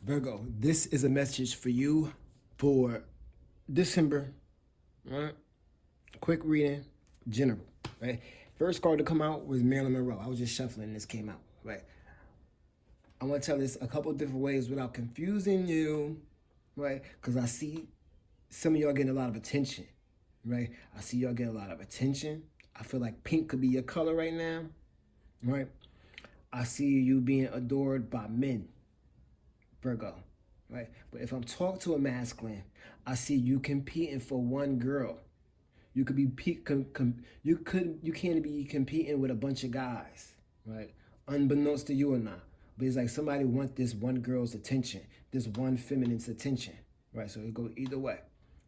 Virgo, this is a message for you for December, right? Quick reading, general, right? First card to come out was Marilyn Monroe. I was just shuffling and this came out, right? I want to tell this a couple different ways without confusing you, right? Because I see some of y'all getting a lot of attention, right? I see y'all getting a lot of attention. I feel like pink could be your color right now, right? I see you being adored by men, Virgo, right? But if I'm talking to a masculine, I see you competing for one girl. You could be you can't be competing with a bunch of guys, right? Unbeknownst to you or not. But it's like somebody wants this one girl's attention, this one feminine's attention, right? So it goes either way.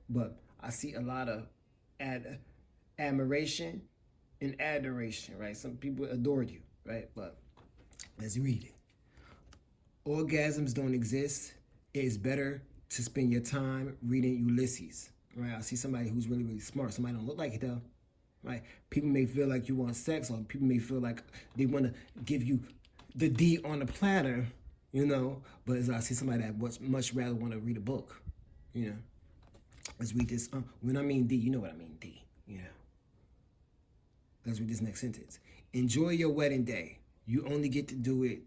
But I see a lot of admiration and adoration, right? Some people adore you, right? But let's read it. Orgasms don't exist. It is better to spend your time reading Ulysses, right? I see somebody who's really, really smart. Somebody don't look like it though, right? People may feel like you want sex, or people may feel like they want to give you the D on the platter, you know, but as I see somebody that much rather want to read a book, you know. Let's read this. When I mean D, you know what I mean, D, you know. Let's read this next sentence. Enjoy your wedding day. You only get to do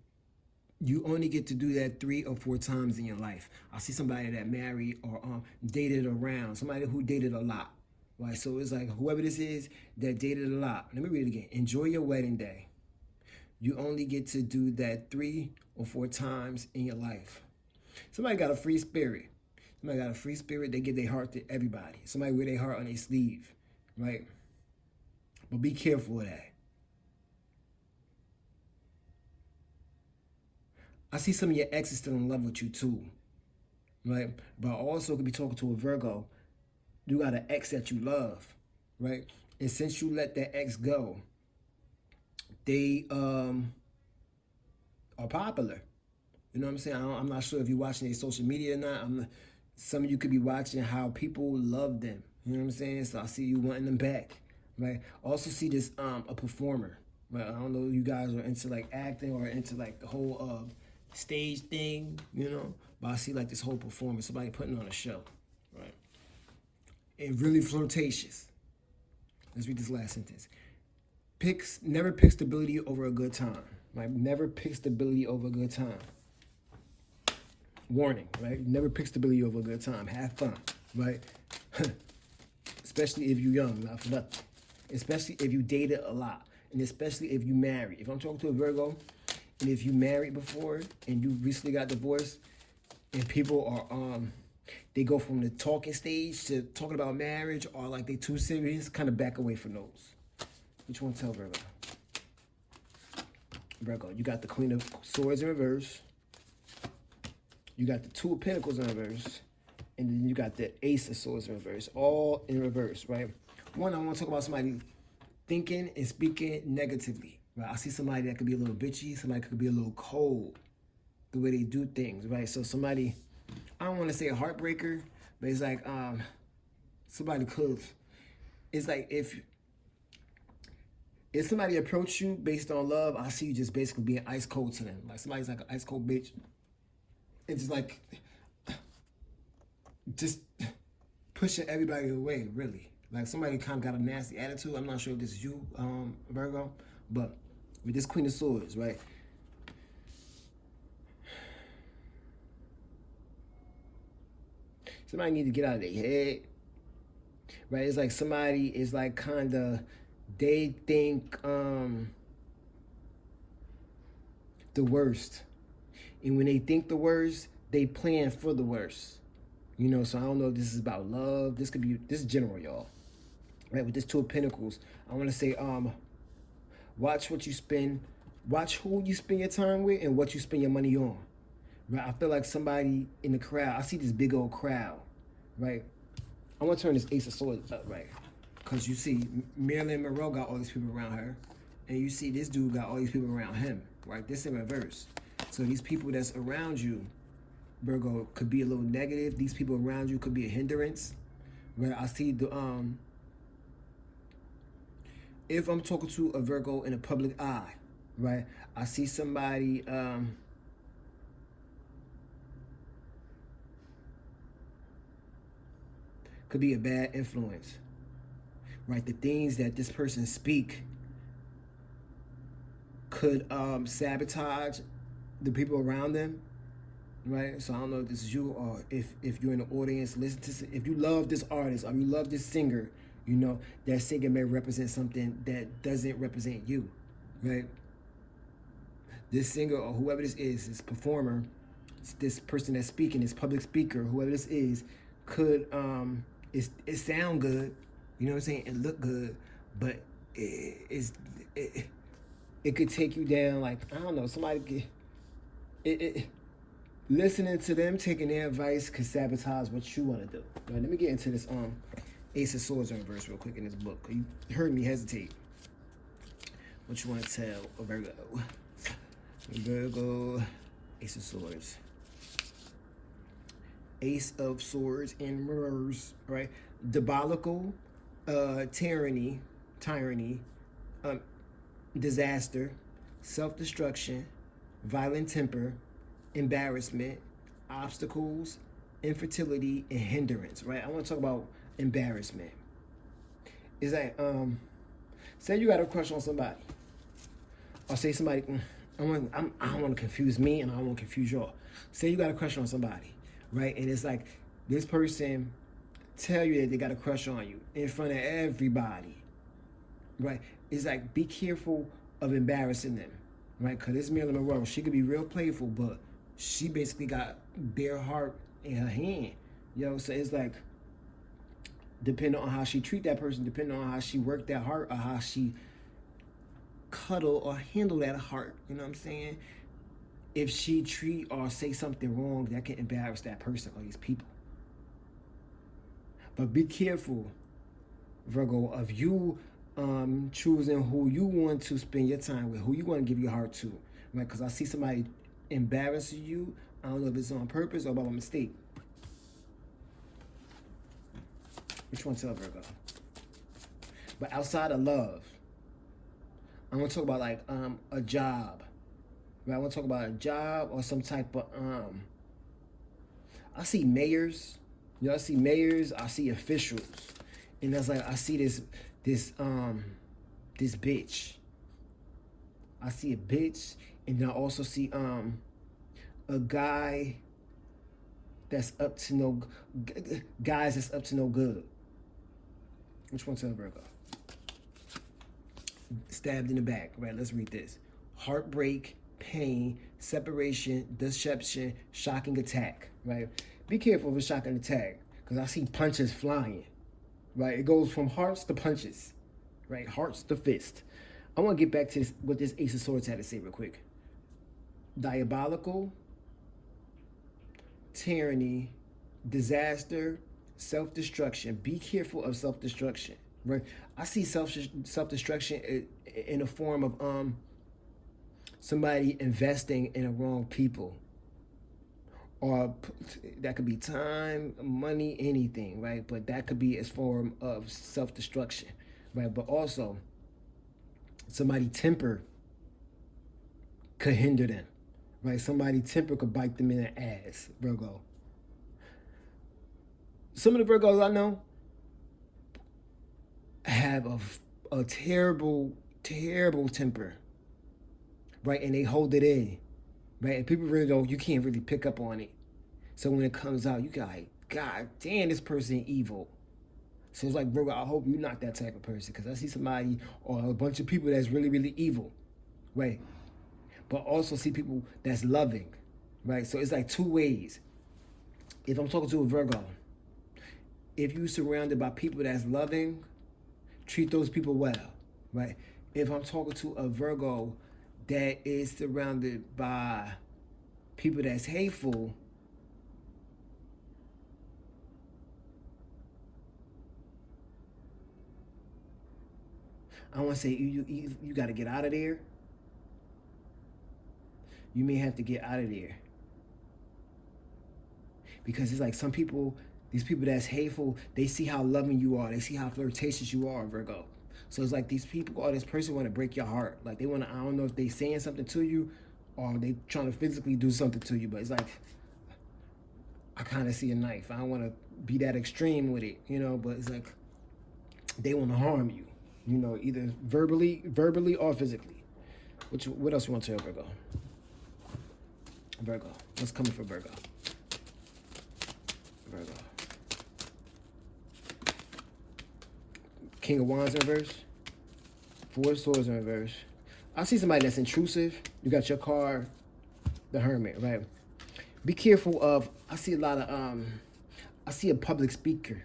that 3 or 4 times in your life. I see somebody that married or dated around, somebody who dated a lot, right? So it's like whoever this is that dated a lot. Let me read it again. Enjoy your wedding day. You only get to do that 3 or 4 times in your life. Somebody got a free spirit. Somebody got a free spirit. They give their heart to everybody. Somebody wear their heart on their sleeve, right? But be careful of that. I see some of your exes still in love with you too, right? But I also could be talking to a Virgo. You got an ex that you love, right? And since you let that ex go, they are popular. You know what I'm saying? I'm not sure if you're watching their social media or not. Some of you could be watching how people love them. You know what I'm saying? So I see you wanting them back, right? Also see this a performer, right? I don't know if you guys are into like acting or into like the whole stage thing, you know, but I see like this whole performance, somebody putting on a show, right? And really flirtatious. Let's read this last sentence. Never pick stability over a good time, right? Never pick stability over a good time. Warning, right? Never pick stability over a good time. Have fun, right? Especially if you're young, not for nothing. Especially if you dated a lot, and especially if you married. If I'm talking to a Virgo, and if you married before and you recently got divorced, and people are they go from the talking stage to talking about marriage, or like they too serious, kind of back away from those. Which one tell Virgo? Virgo, you got the Queen of Swords in reverse. You got the 2 of Pentacles in reverse. And then you got the Ace of Swords in reverse. All in reverse, right? One, I want to talk about somebody thinking and speaking negatively. Right? I see somebody that could be a little bitchy. Somebody could be a little cold. The way they do things, right? So somebody, I don't want to say a heartbreaker, but it's like somebody could. It's like if somebody approach you based on love, I see you just basically being ice cold to them. Like somebody's like an ice cold bitch. It's like just pushing everybody away, really. Like somebody kind of got a nasty attitude. I'm not sure if this is you, Virgo, but with this Queen of Swords, right? Somebody need to get out of their head, right? It's like somebody is like kind of, they think the worst. And when they think the worst, they plan for the worst. You know, so I don't know if this is about love. This is general, y'all. Right, with this 2 of Pentacles, I want to say, watch what you spend, watch who you spend your time with and what you spend your money on. Right, I feel like somebody in the crowd, I see this big old crowd, right? I want to turn this Ace of Swords up, right? Because you see, Marilyn Monroe got all these people around her, and you see this dude got all these people around him, right? This in reverse. So these people that's around you, Virgo, could be a little negative. These people around you could be a hindrance. Right? I see the if I'm talking to a Virgo in a public eye, right? I see somebody could be a bad influence, right? The things that this person speak could sabotage the people around them, right? So I don't know if this is you or if you're in the audience, listen to, if you love this artist or you love this singer, you know, that singer may represent something that doesn't represent you, right? This singer or whoever this is, this performer, this person that's speaking, this public speaker, whoever this is, could it sound good, you know what I'm saying? It look good, but it could take you down. Like, I don't know, somebody listening to them, taking their advice could sabotage what you want to do. Right, let me get into this Ace of Swords in reverse real quick in this book. You heard me hesitate. What you want to tell a Virgo? Virgo, Ace of Swords. Ace of Swords in reverse, right? Diabolical, tyranny, disaster, self-destruction, violent temper, embarrassment, obstacles, infertility, and hindrance, right? I want to talk about embarrassment. Is that, say you got a crush on somebody, or say somebody, I don't want to confuse me and I don't want to confuse y'all. Say you got a crush on somebody, right? And it's like this person tell you that they got a crush on you in front of everybody, right? It's like, be careful of embarrassing them, right? Because this Marilyn Monroe, she could be real playful, but she basically got bare heart in her hand, so it's like, depending on how she treat that person, depending on how she work that heart, or how she cuddle or handle that heart, you know what I'm saying? If she treat or say something wrong, that can embarrass that person or these people. But be careful, Virgo, of you choosing who you want to spend your time with, who you want to give your heart to, right? Because I see somebody embarrassing you. I don't know if it's on purpose or by mistake. Which one tell Virgo? But outside of love, I want to talk about like a job. Right? I want to talk about a job or some type of I see mayors. I see mayors, I see officials. And that's like, I see this bitch. I see a bitch, and then I also see a guy that's up to no guys that's up to no good. Which one tell Virgo? Stabbed in the back, right? Let's read this. Heartbreak, pain, separation, deception, shocking attack, right? Be careful of a shocking attack, because I see punches flying, right? It goes from hearts to punches, right? Hearts to fist. I want to get back to this, what this Ace of Swords had to say real quick. Diabolical, tyranny, disaster, self-destruction. Be careful of self-destruction, right? I see self-destruction in the form of somebody investing in the wrong people. Or that could be time, money, anything, right? But that could be a form of self-destruction, right? But also, somebody temper could hinder them, right? Somebody temper could bite them in the ass, Virgo. Some of the Virgos I know have a terrible, terrible temper, right? And they hold it in. Right, and people really don't, you can't really pick up on it. So when it comes out, you got like, God damn, this person evil. So it's like, Virgo, I hope you're not that type of person, because I see somebody or a bunch of people that's really, really evil, right? But also see people that's loving, right? So it's like two ways. If I'm talking to a Virgo, if you're surrounded by people that's loving, treat those people well, right? If I'm talking to a Virgo that is surrounded by people that's hateful, I want to say you got to get out of there. You may have to get out of there. Because it's like some people, these people that's hateful, they see how loving you are. They see how flirtatious you are, Virgo. So it's like these people or this person want to break your heart. Like they want to, I don't know if they saying something to you or they trying to physically do something to you, but it's like, I kind of see a knife. I don't want to be that extreme with it, you know, but it's like they want to harm you, you know, either verbally or physically. What else you want to tell Virgo? Virgo. What's coming for Virgo? Virgo. King of Wands in reverse. Four of Swords in reverse. I see somebody that's intrusive. You got your card, the Hermit, right? Be careful of, I see a lot of, I see a public speaker.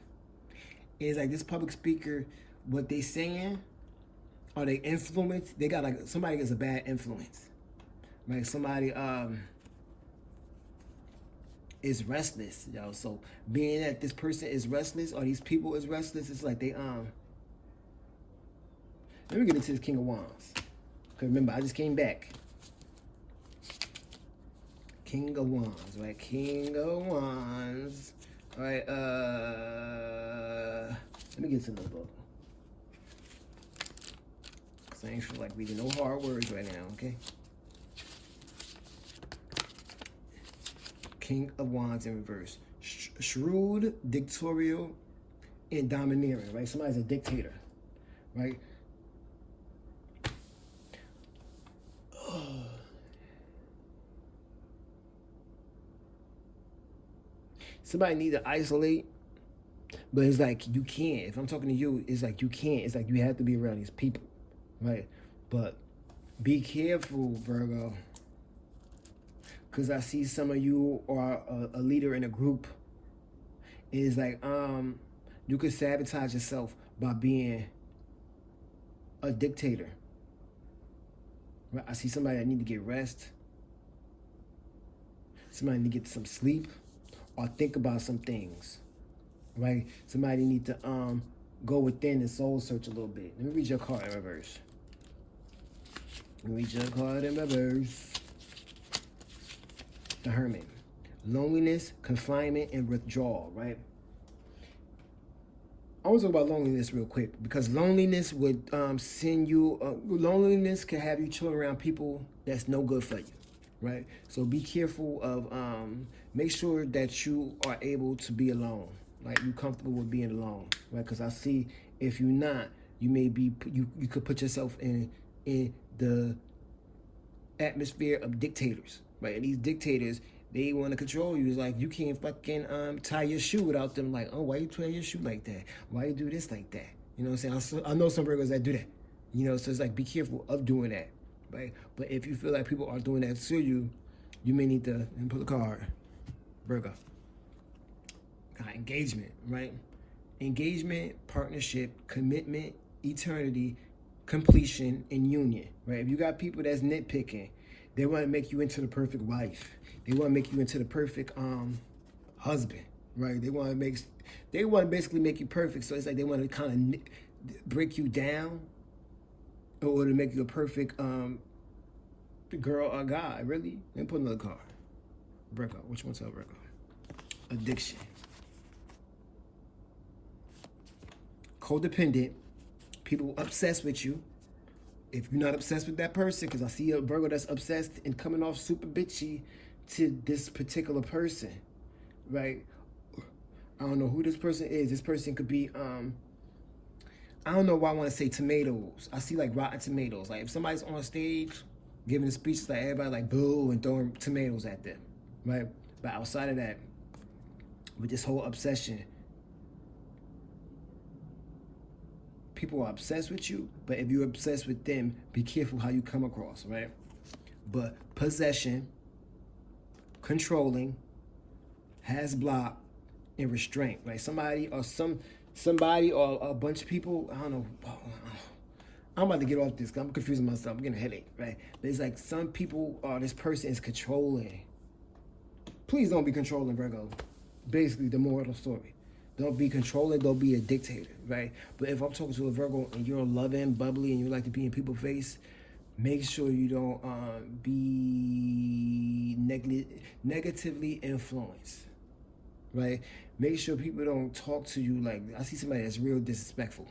It's like this public speaker, what they saying, or they influence, they got like, somebody is a bad influence. Right? Somebody is restless, yo. So being that this person is restless, or these people is restless, it's like they, let me get into this King of Wands. Because remember, I just came back. King of Wands, right? King of Wands. All right, let me get to the book. Because I ain't feel like reading no hard words right now, okay? King of Wands in reverse. Shrewd, dictatorial, and domineering, right? Somebody's a dictator, right? Somebody need to isolate, but it's like you can't. If I'm talking to you, it's like you can't. It's like you have to be around these people, right? But be careful, Virgo, because I see some of you are a leader in a group. It's like you could sabotage yourself by being a dictator. Right? I see somebody that need to get rest. Somebody need to get some sleep. Or think about some things, right? Somebody need to go within and soul search a little bit. Let me read your card in reverse. Let me read your card in reverse. The Hermit. Loneliness, confinement, and withdrawal, right? I want to talk about loneliness real quick because loneliness would send you, loneliness can have you chilling around people that's no good for you. Right? So be careful of, make sure that you are able to be alone. Like you're comfortable with being alone, right? Because I see if you're not, you may be, you could put yourself in the atmosphere of dictators, right? And these dictators, they want to control you. It's like you can't fucking tie your shoe without them like, oh, why you tie your shoe like that? Why you do this like that? You know what I'm saying? I know some Virgos that do that. You know, so it's like be careful of doing that. Right? But if you feel like people are doing that to you, you may need to pull a card. Virgo. Engagement, right? Engagement, partnership, commitment, eternity, completion, and union, right? If you got people that's nitpicking, they want to make you into the perfect wife. They want to make you into the perfect husband, right? They want to basically make you perfect. So it's like they want to kind of break you down or to make you a perfect girl or guy. Really? Let me put another card. Virgo. Which one's up, Virgo? Addiction. Codependent. People obsessed with you. If you're not obsessed with that person, because I see a Virgo that's obsessed and coming off super bitchy to this particular person, right? I don't know who this person is. This person could be I don't know why I want to say tomatoes. I see like rotten tomatoes. Like if somebody's on stage giving a speech, it's like everybody like boo and throwing tomatoes at them, right? But outside of that, with this whole obsession, people are obsessed with you, but if you're obsessed with them, be careful how you come across, right? But possession, controlling, has block, and restraint, right? Somebody or a bunch of people, I don't know. I'm about to get off this because I'm confusing myself. I'm getting a headache, right? But it's like some people or this person is controlling. Please don't be controlling, Virgo. Basically, the moral of the story. Don't be controlling, don't be a dictator, right? But if I'm talking to a Virgo and you're loving, bubbly, and you like to be in people's face, make sure you don't be negatively influenced, right? Make sure people don't talk to you like, I see somebody that's real disrespectful,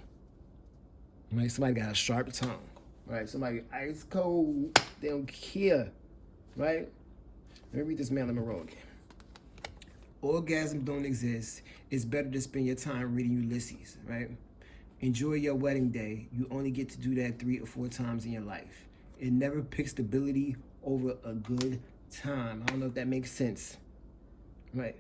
right? Somebody got a sharp tongue, right? Somebody ice cold, they don't care, right? Let me read this Marilyn Monroe again. orgasm don't exist. It's better to spend your time reading Ulysses, right? Enjoy your wedding day. You only get to do that 3 or 4 times in your life. It never picks stability over a good time. I don't know if that makes sense, right?